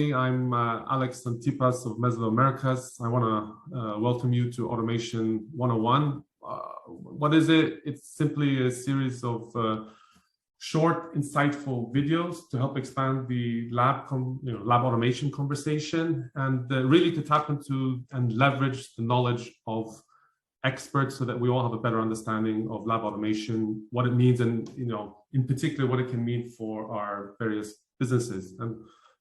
I'm Alex Antipas of Mesoamerica's. I want to welcome you to Automation 101. What is it? It's simply a series of short, insightful videos to help expand the lab automation conversation, and really to tap into and leverage the knowledge of experts so that we all have a better understanding of lab automation, what it means, and in particular what it can mean for our various businesses. And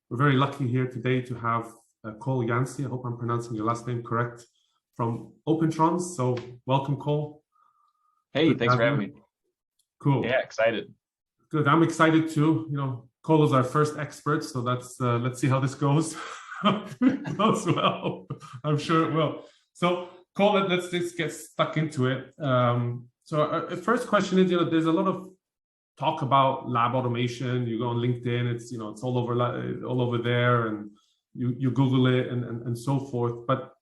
we're very lucky here today to have Cole Yancey. I hope I'm pronouncing your last name correct, from Opentrons. So welcome, Cole. Hey, thanks for having me. Cool. Yeah, excited. Good. I'm excited too. Cole is our first expert, so that's let's see how this goes. It goes well. I'm sure it will. So Cole, let's just get stuck into it. So our first question is, there's a lot of talk about lab automation. You go on LinkedIn, it's it's all over there, and you Google it and so forth. But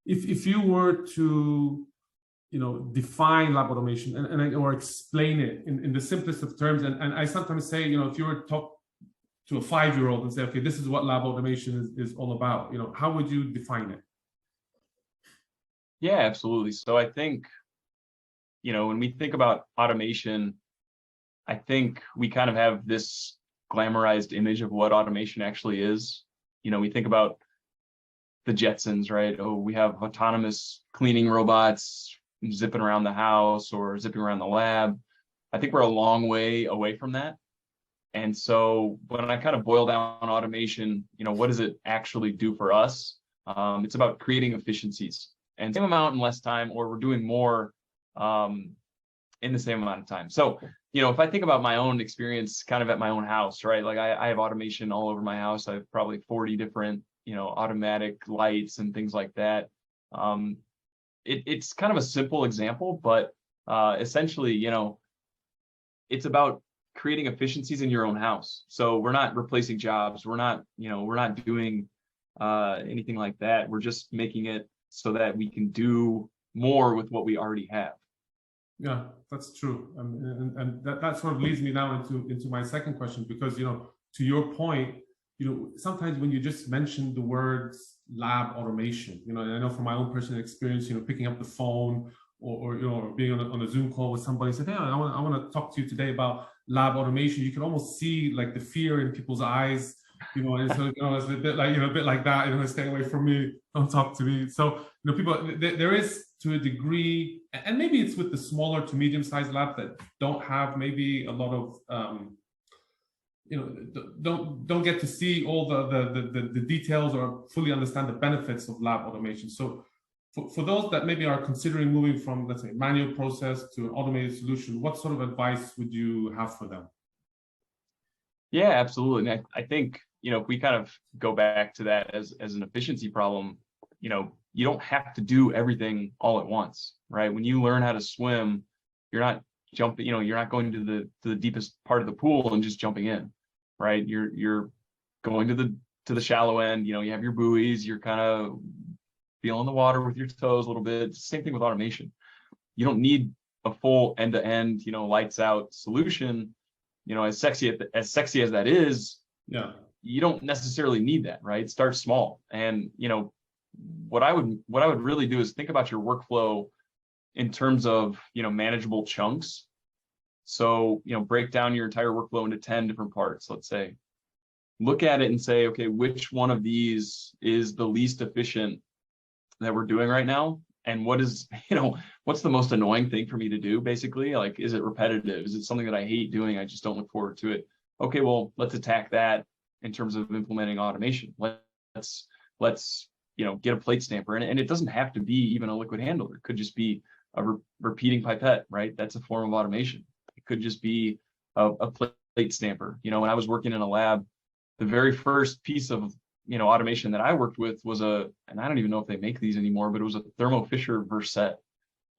if you were to define lab automation or explain it in the simplest of terms, and I sometimes say, if you were to talk to a 5-year-old and say, okay, this is what lab automation is all about, how would you define it? Yeah, absolutely. So I think, when we think about automation, I think we kind of have this glamorized image of what automation actually is. We think about the Jetsons, right? Oh, we have autonomous cleaning robots zipping around the house or zipping around the lab. I think we're a long way away from that. And so when I kind of boil down automation, what does it actually do for us? It's about creating efficiencies, and same amount in less time, or we're doing more in the same amount of time. So if I think about my own experience kind of at my own house, right? Like I have automation all over my house. I have probably 40 different, automatic lights and things like that. It's kind of a simple example, but essentially, it's about creating efficiencies in your own house. So we're not replacing jobs. We're not doing anything like that. We're just making it so that we can do more with what we already have. Yeah, that's true. And that sort of leads me now into my second question, because, to your point, sometimes when you just mention the words lab automation, and I know from my own personal experience, picking up the phone or being on a Zoom call with somebody and say, hey, I want to talk to you today about lab automation. You can almost see like the fear in people's eyes, and so, it's a bit like that, stay away from me, don't talk to me. So, people, there is, to a degree, and maybe it's with the smaller to medium-sized labs that don't have maybe a lot of, don't get to see all the details or fully understand the benefits of lab automation. So for those that maybe are considering moving from, let's say, manual process to an automated solution, what sort of advice would you have for them? Yeah, absolutely. And I think, if we kind of go back to that as an efficiency problem, you don't have to do everything all at once, right? When you learn how to swim, you're not jumping, you're not going to the deepest part of the pool and just jumping in, right? You're going to the shallow end, you have your buoys, you're kind of feeling the water with your toes a little bit. Same thing with automation. You don't need a full end-to-end, lights out solution, as sexy as that is. Yeah. You don't necessarily need that, right? Start small. And, what I would really do is think about your workflow in terms of, manageable chunks. So, break down your entire workflow into 10 different parts, let's say. Look at it and say, okay, which one of these is the least efficient that we're doing right now? And what is, what's the most annoying thing for me to do, basically? Like, is it repetitive? Is it something that I hate doing? I just don't look forward to it. Okay, well, let's attack that in terms of implementing automation. Let's get a plate stamper, and it doesn't have to be even a liquid handler. It could just be a repeating pipette, right? That's a form of automation. It could just be a plate stamper. When I was working in a lab, the very first piece of automation that I worked with was and I don't even know if they make these anymore, but it was a Thermo Fisher Versette.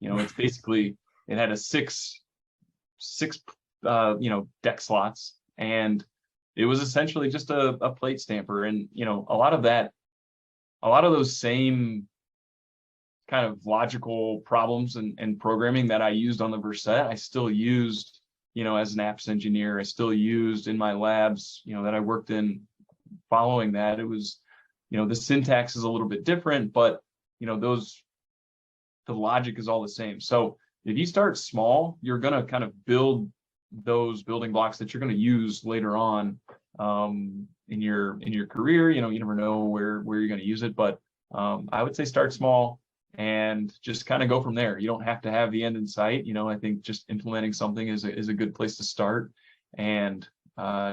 It's basically, it had a six deck slots, and it was essentially just a plate stamper. And a lot of those same kind of logical problems and programming that I used on the Versette, I still used, as an apps engineer. I still used in my labs, that I worked in following that, it was, the syntax is a little bit different, but the logic is all the same. So if you start small, you're going to kind of build those building blocks that you're going to use later on in your career. You never know where you're going to use it, but I would say start small and just kind of go from there. You don't have to have the end in sight. I think just implementing something is a good place to start, and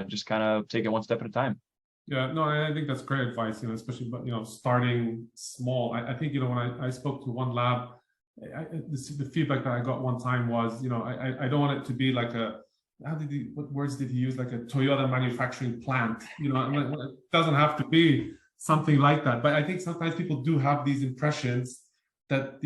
just kind of take it one step at a time. Yeah, no, I think that's great advice, especially, starting small. I think, when I spoke to one lab, the feedback that I got one time was, I don't want it to be like what words did he use? Like a Toyota manufacturing plant, it doesn't have to be something like that. But I think sometimes people do have these impressions that,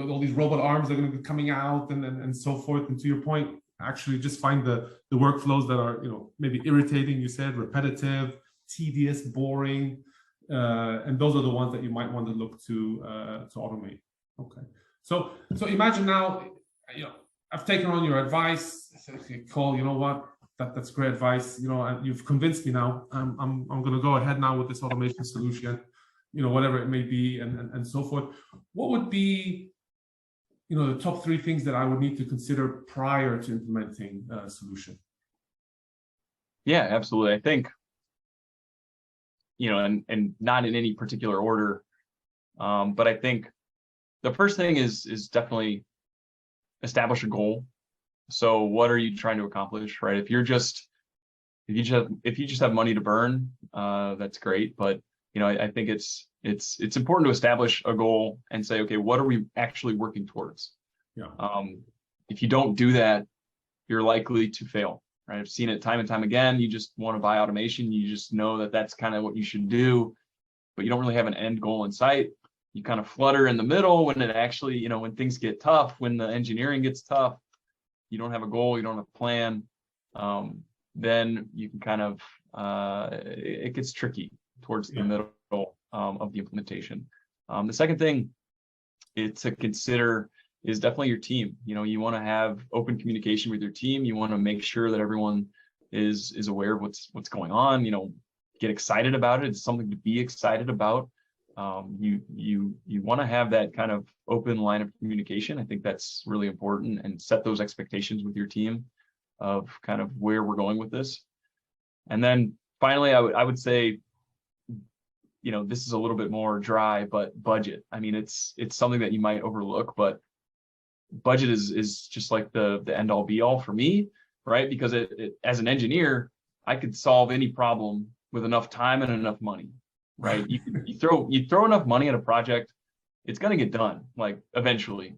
all these robot arms are going to be coming out and so forth. And to your point, actually just find the workflows that are, maybe irritating, you said, repetitive, tedious, boring, and those are the ones that you might want to look to automate. Okay, so imagine now, I've taken on your advice. Okay, Cole, you know what? That's great advice. You've convinced me now. I'm going to go ahead now with this automation solution, whatever it may be, and so forth. What would be, the top 3 things that I would need to consider prior to implementing a solution? Yeah, absolutely. I think, and not in any particular order, but I think the first thing is definitely establish a goal. So what are you trying to accomplish, right? If you just have money to burn, that's great. But I think it's important to establish a goal and say, okay, what are we actually working towards? Yeah. If you don't do that, you're likely to fail, right? I've seen it time and time again. You just want to buy automation. You just know that that's kind of what you should do, but you don't really have an end goal in sight. You kind of flutter in the middle when it actually, when things get tough, when the engineering gets tough, you don't have a goal, you don't have a plan, then you can kind of, it gets tricky towards the middle of the implementation. The second thing to consider is definitely your team. You want to have open communication with your team. You want to make sure that everyone is aware of what's going on. Get excited about it. It's something to be excited about. You want to have that kind of open line of communication. I think that's really important, and set those expectations with your team of kind of where we're going with this. And then finally, I would say, this is a little bit more dry, but budget. I mean, it's something that you might overlook, but budget is just like the end all be all for me, right? Because it as an engineer, I could solve any problem with enough time and enough money. Right. You throw enough money at a project, it's going to get done, like, eventually,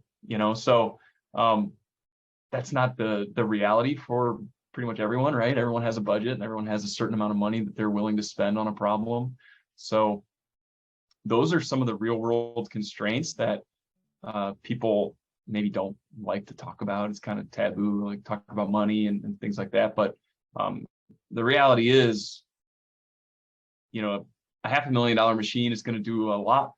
so that's not the reality for pretty much everyone, right? Everyone has a budget and everyone has a certain amount of money that they're willing to spend on a problem. So those are some of the real world constraints that people maybe don't like to talk about. It's kind of taboo, like talk about money and things like that. But the reality is, a $500,000 machine is going to do a lot.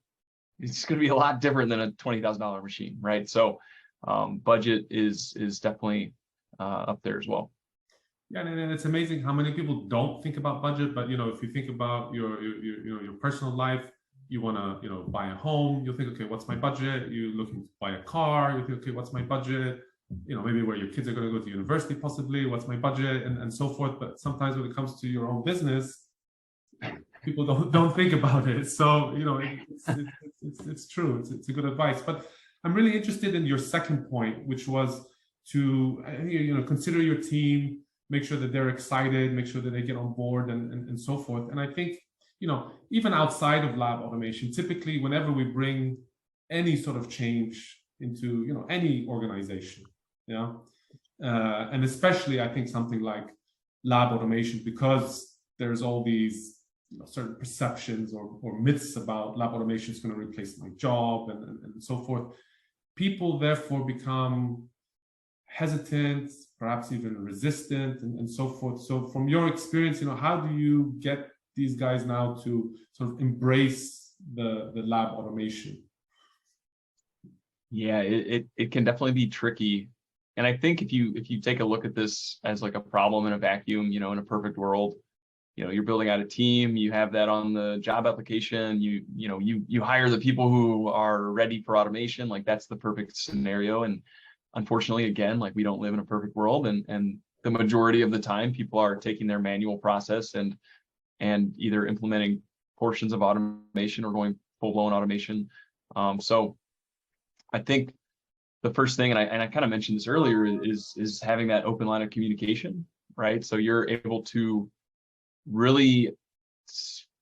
It's going to be a lot different than a $20,000 machine, right? So budget is definitely up there as well. Yeah, and it's amazing how many people don't think about budget. But if you think about your personal life, you want to buy a home. You'll think, okay, what's my budget? You're looking to buy a car. You think, okay, what's my budget? Maybe where your kids are going to go to university, possibly. What's my budget, and so forth. But sometimes when it comes to your own business, people don't think about it. So it's true. It's a good advice. But I'm really interested in your second point, which was to consider your team, make sure that they're excited, make sure that they get on board, and so forth. And I think even outside of lab automation, typically whenever we bring any sort of change into any organization, and especially I think something like lab automation, because there's all these certain perceptions or myths about lab automation is going to replace my job and so forth. People therefore become hesitant, perhaps even resistant, and so forth. So from your experience, how do you get these guys now to sort of embrace the lab automation? Yeah, it can definitely be tricky. And I think if you take a look at this as like a problem in a vacuum, in a perfect world, you're building out a team, you have that on the job application, you hire the people who are ready for automation. Like that's the perfect scenario. And unfortunately, again, like we don't live in a perfect world, and the majority of the time people are taking their manual process and either implementing portions of automation or going full-blown automation. So I think the first thing, and I kind of mentioned this earlier, is having that open line of communication, right? So you're able to really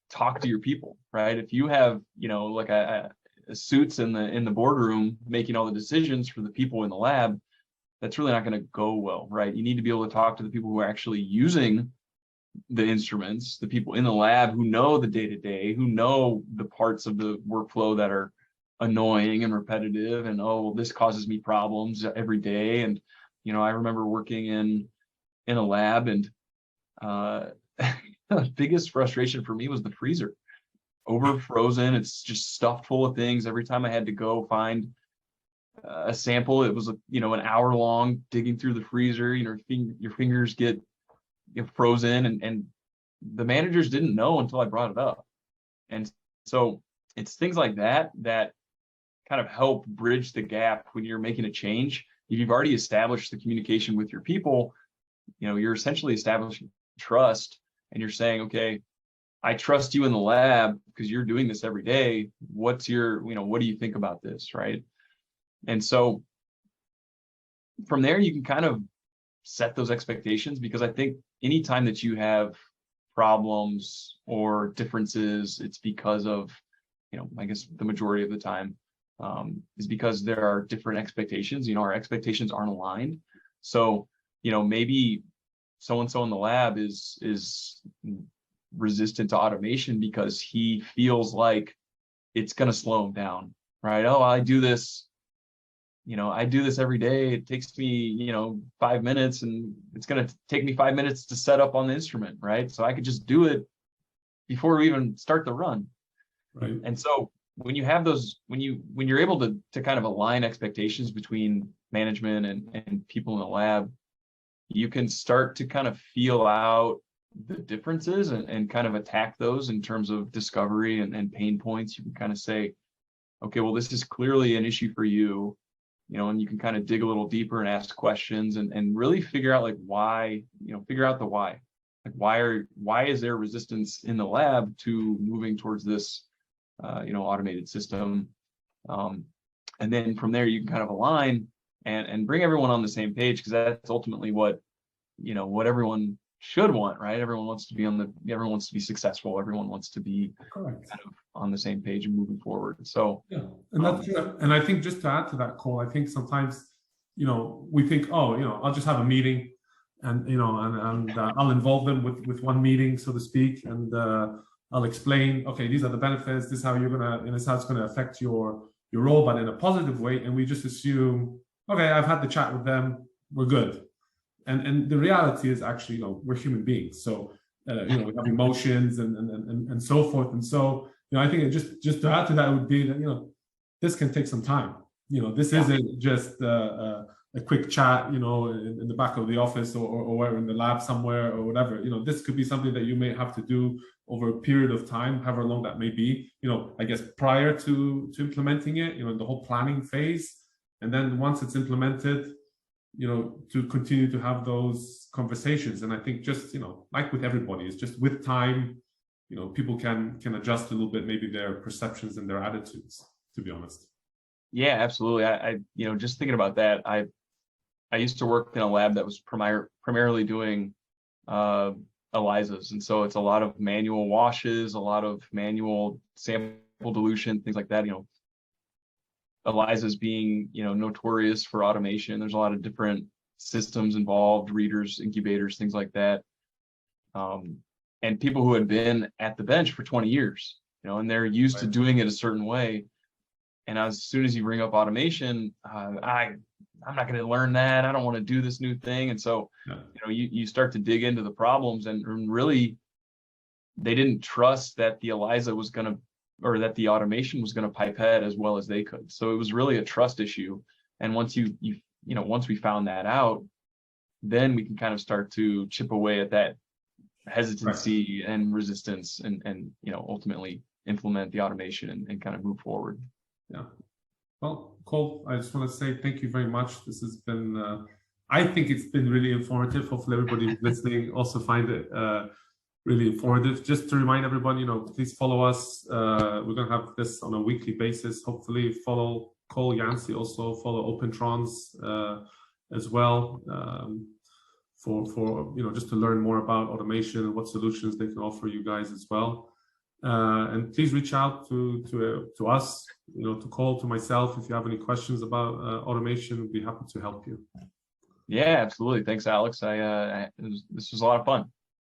talk to your people, right? If you have, like a suits in the boardroom making all the decisions for the people in the lab, that's really not going to go well, right? You need to be able to talk to the people who are actually using the instruments, the people in the lab who know the day-to-day, who know the parts of the workflow that are annoying and repetitive, and oh, well, this causes me problems every day. And I remember working in a lab, and the biggest frustration for me was the freezer. Over frozen, it's just stuffed full of things. Every time I had to go find a sample, it was an hour long digging through the freezer. Your fingers get frozen, and the managers didn't know until I brought it up. And so it's things like that kind of help bridge the gap when you're making a change. If you've already established the communication with your people, you're essentially establishing trust, and you're saying, okay, I trust you in the lab because you're doing this every day. What do you think about this, right? And so from there, you can kind of set those expectations, because I think anytime that you have problems or differences, it's because of, I guess the majority of the time is because there are different expectations. Our expectations aren't aligned. So, maybe so-and-so in the lab is resistant to automation because he feels like it's going to slow him down, right? Oh, I do this every day. It takes me, 5 minutes, and it's going to take me 5 minutes to set up on the instrument, right? So I could just do it before we even start the run. Right. And so when you have those, when you're able to kind of align expectations between management and people in the lab, you can start to kind of feel out the differences and kind of attack those in terms of discovery and pain points. You can kind of say, okay, well, this is clearly an issue for you, and you can kind of dig a little deeper and ask questions and really figure out like why, figure out the why. Like why is there resistance in the lab to moving towards this, automated system? And then from there, you can kind of align and bring everyone on the same page, because that's ultimately what everyone should want, right? Everyone wants to be successful. Everyone wants to be kind of on the same page and moving forward. So yeah, and that's and I think just to add to that, Cole, I think sometimes we think, oh, I'll just have a meeting, and I'll involve them with one meeting, so to speak, and I'll explain, okay, these are the benefits, this is how it's gonna affect your role, but in a positive way, and we just assume, okay, I've had the chat with them, we're good. And the reality is actually, we're human beings, so we have emotions and so forth. And so, I think just to add to that would be that, this can take some time. This isn't just a quick chat, in the back of the office or in the lab somewhere or whatever. This could be something that you may have to do over a period of time, however long that may be, I guess prior to implementing it, in the whole planning phase. And then once it's implemented, to continue to have those conversations. And I think just, like with everybody, it's just with time, people can adjust a little bit, maybe their perceptions and their attitudes, to be honest. Yeah, absolutely. I just thinking about that, I used to work in a lab that was primarily doing ELISAs. And so it's a lot of manual washes, a lot of manual sample dilution, things like that. ELISAs being, notorious for automation. There's a lot of different systems involved, readers, incubators, things like that. And people who had been at the bench for 20 years, and they're used to doing it a certain way. And as soon as you bring up automation, I'm not going to learn that. I don't want to do this new thing. And so, you start to dig into the problems, and really, they didn't trust that the ELISA was going to, or that the automation was going to pipette as well as they could. So it was really a trust issue. And once once we found that out, then we can kind of start to chip away at that hesitancy and resistance, and ultimately implement the automation and kind of move forward. Yeah. Well, Cole, I just want to say thank you very much. This has been, I think it's been really informative. Hopefully everybody who's listening also find it really informative. Just to remind everyone, please follow us. We're going to have this on a weekly basis. Hopefully follow Cole Yancey, also follow Opentrons as well, for just to learn more about automation and what solutions they can offer you guys as well. And please reach out to us, to Cole, to myself, if you have any questions about automation. We'd be happy to help you. Yeah, absolutely. Thanks, Alex. This was a lot of fun.